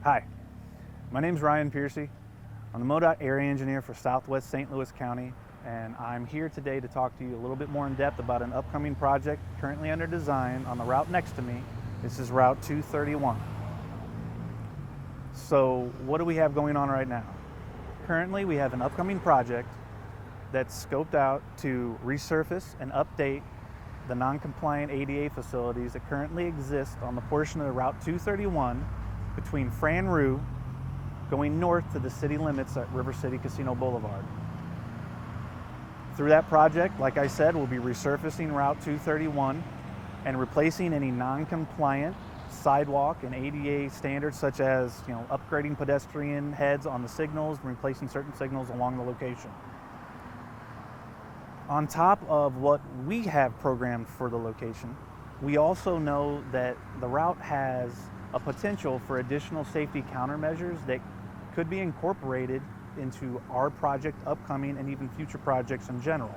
Hi, my name is Ryan Piercy. I'm the MoDOT area engineer for Southwest St. Louis County, and I'm here today to talk to you a little bit more in depth about an upcoming project currently under design on the route next to me. This is Route 231. So what do we have going on right now? Currently we have an upcoming project that's scoped out to resurface and update the non-compliant ADA facilities that currently exist on the portion of the Route 231 between Franru going north to the city limits at River City Casino Boulevard. Through that project, like I said, we'll be resurfacing Route 231 and replacing any non-compliant sidewalk and ADA standards, such as upgrading pedestrian heads on the signals and replacing certain signals along the location. On top of what we have programmed for the location, we also know that the route has a potential for additional safety countermeasures that could be incorporated into our project upcoming and even future projects in general.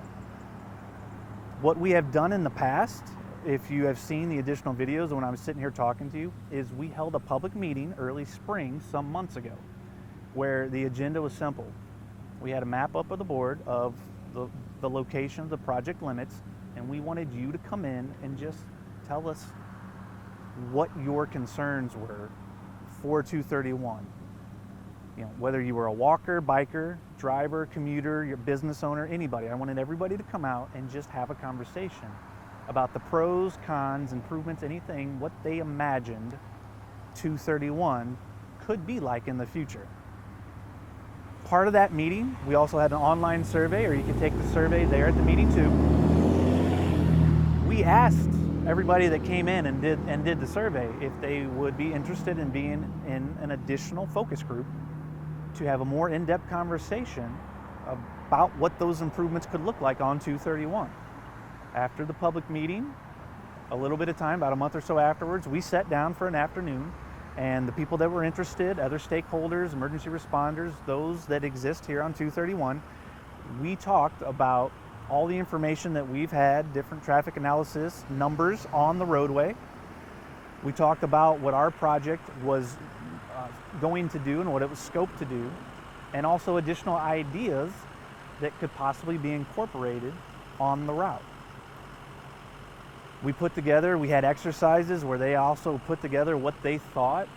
What we have done in the past, if you have seen the additional videos when I was sitting here talking to you, is we held a public meeting early spring some months ago where the agenda was simple. We had a map up of the board of the location of the project limits, and we wanted you to come in and just tell us what your concerns were for 231. Whether you were a walker, biker, driver, commuter, your business owner, anybody. I wanted everybody to come out and just have a conversation about the pros, cons, improvements, anything, what they imagined 231 could be like in the future. Part of that meeting, we also had an online survey, or you can take the survey there at the meeting too. We asked everybody that came in and did the survey if they would be interested in being in an additional focus group to have a more in-depth conversation about what those improvements could look like on 231. After the public meeting, a little bit of time, about a month or so afterwards, we sat down for an afternoon, and the people that were interested, other stakeholders, emergency responders, those that exist here on 231, we talked about all the information that we've had, different traffic analysis, numbers on the roadway. We talked about what our project was going to do and what it was scoped to do, and also additional ideas that could possibly be incorporated on the route. We had exercises where they also put together what they thought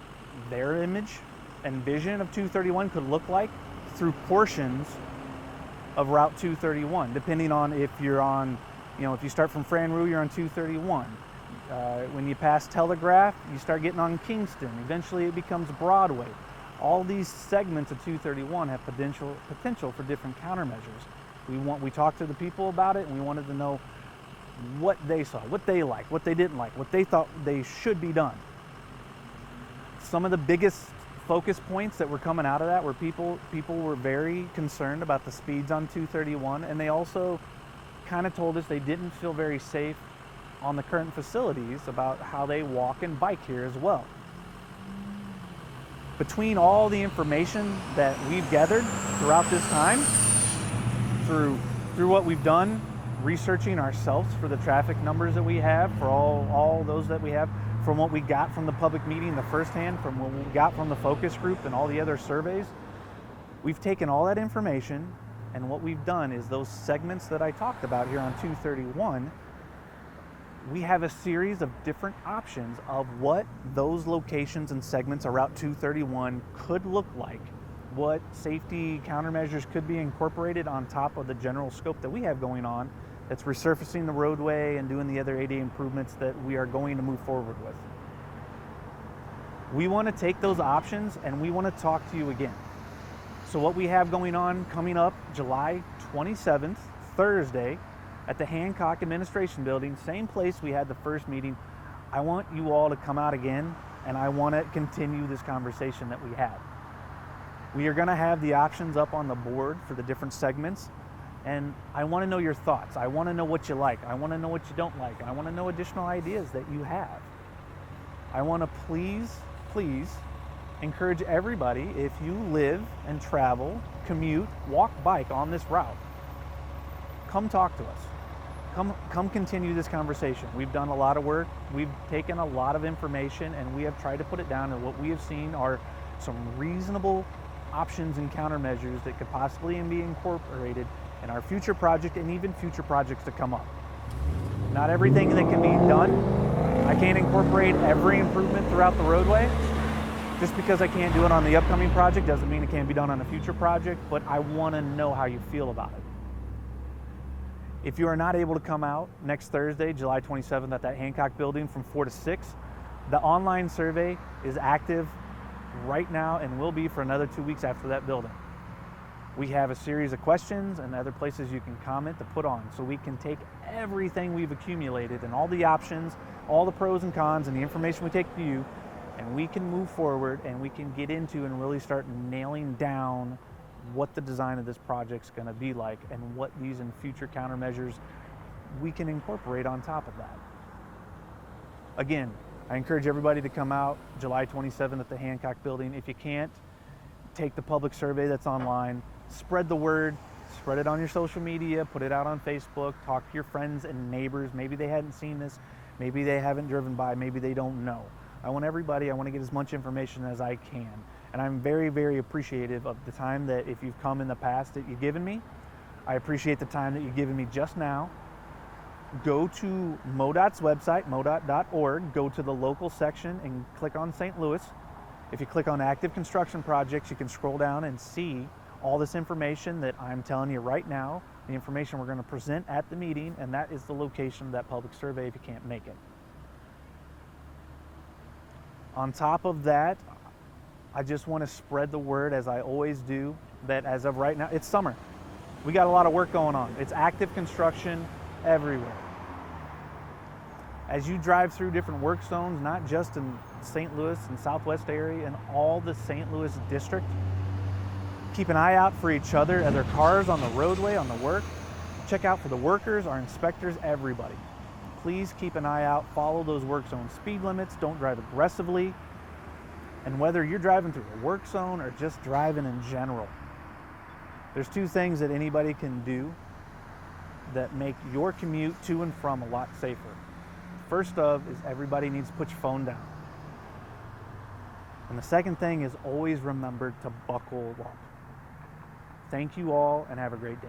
their image and vision of 231 could look like through portions of Route 231, depending on if you're on, if you start from Franru, you're on 231. When you pass Telegraph, you start getting on Kingston. Eventually it becomes Broadway. All these segments of 231 have potential for different countermeasures. We talked to the people about it, and we wanted to know what they saw, what they liked, what they didn't like, what they thought they should be done. Some of the biggest focus points that were coming out of that were people were very concerned about the speeds on 231, and they also kind of told us they didn't feel very safe on the current facilities about how they walk and bike here as well. Between all the information that we've gathered throughout this time, through what we've done, researching ourselves for the traffic numbers that we have, for all those that we have, from what we got from the public meeting, the firsthand, from what we got from the focus group and all the other surveys, we've taken all that information, and what we've done is those segments that I talked about here on 231, we have a series of different options of what those locations and segments of Route 231 could look like, what safety countermeasures could be incorporated on top of the general scope that we have going on that's resurfacing the roadway and doing the other ADA improvements that we are going to move forward with. We want to take those options and we want to talk to you again. So what we have going on coming up July 27th, Thursday, at the Hancock Administration Building, same place we had the first meeting. I want you all to come out again, and I want to continue this conversation that we had. We are going to have the options up on the board for the different segments, and I want to know your thoughts. I want to know what you like. I want to know what you don't like. I want to know additional ideas that you have. I want to please encourage everybody, if you live and travel, commute, walk, bike on this route, come talk to us. Come continue this conversation. We've done a lot of work. We've taken a lot of information and we have tried to put it down, and what we have seen are some reasonable options and countermeasures that could possibly be incorporated in our future project and even future projects to come up. Not everything that can be done, I can't incorporate every improvement throughout the roadway. Just because I can't do it on the upcoming project doesn't mean it can't be done on a future project, but I want to know how you feel about it. If you are not able to come out next Thursday, July 27th at that Hancock building from 4 to 6, the online survey is active right now and will be for another 2 weeks after that building. We have a series of questions and other places you can comment to put on, so we can take everything we've accumulated and all the options, all the pros and cons and the information we take to you, and we can move forward and we can get into and really start nailing down what the design of this project's going to be like and what these and future countermeasures we can incorporate on top of that. Again, I encourage everybody to come out July 27th at the Hancock building. If you can't, take the public survey that's online, spread the word, spread it on your social media, put it out on Facebook, talk to your friends and neighbors. Maybe they hadn't seen this, maybe they haven't driven by, maybe they don't know. I want to get as much information as I can. And I'm very, very appreciative of the time that if you've come in the past that you've given me. I appreciate the time that you've given me just now. Go to MoDOT's website, modot.org, go to the local section and click on St. Louis. If you click on active construction projects, you can scroll down and see all this information that I'm telling you right now, the information we're going to present at the meeting, and that is the location of that public survey if you can't make it. On top of that, I just want to spread the word, as I always do, that as of right now, it's summer. We got a lot of work going on. It's active construction everywhere. As you drive through different work zones, not just in St. Louis and Southwest area and all the St. Louis district, keep an eye out for each other. Are there cars on the roadway, on the work? Check out for the workers, our inspectors, everybody. Please keep an eye out, follow those work zone speed limits, don't drive aggressively. And whether you're driving through a work zone or just driving in general, there's two things that anybody can do that make your commute to and from a lot safer. First of is everybody needs to put your phone down. And the second thing is always remember to buckle up. Thank you all and have a great day.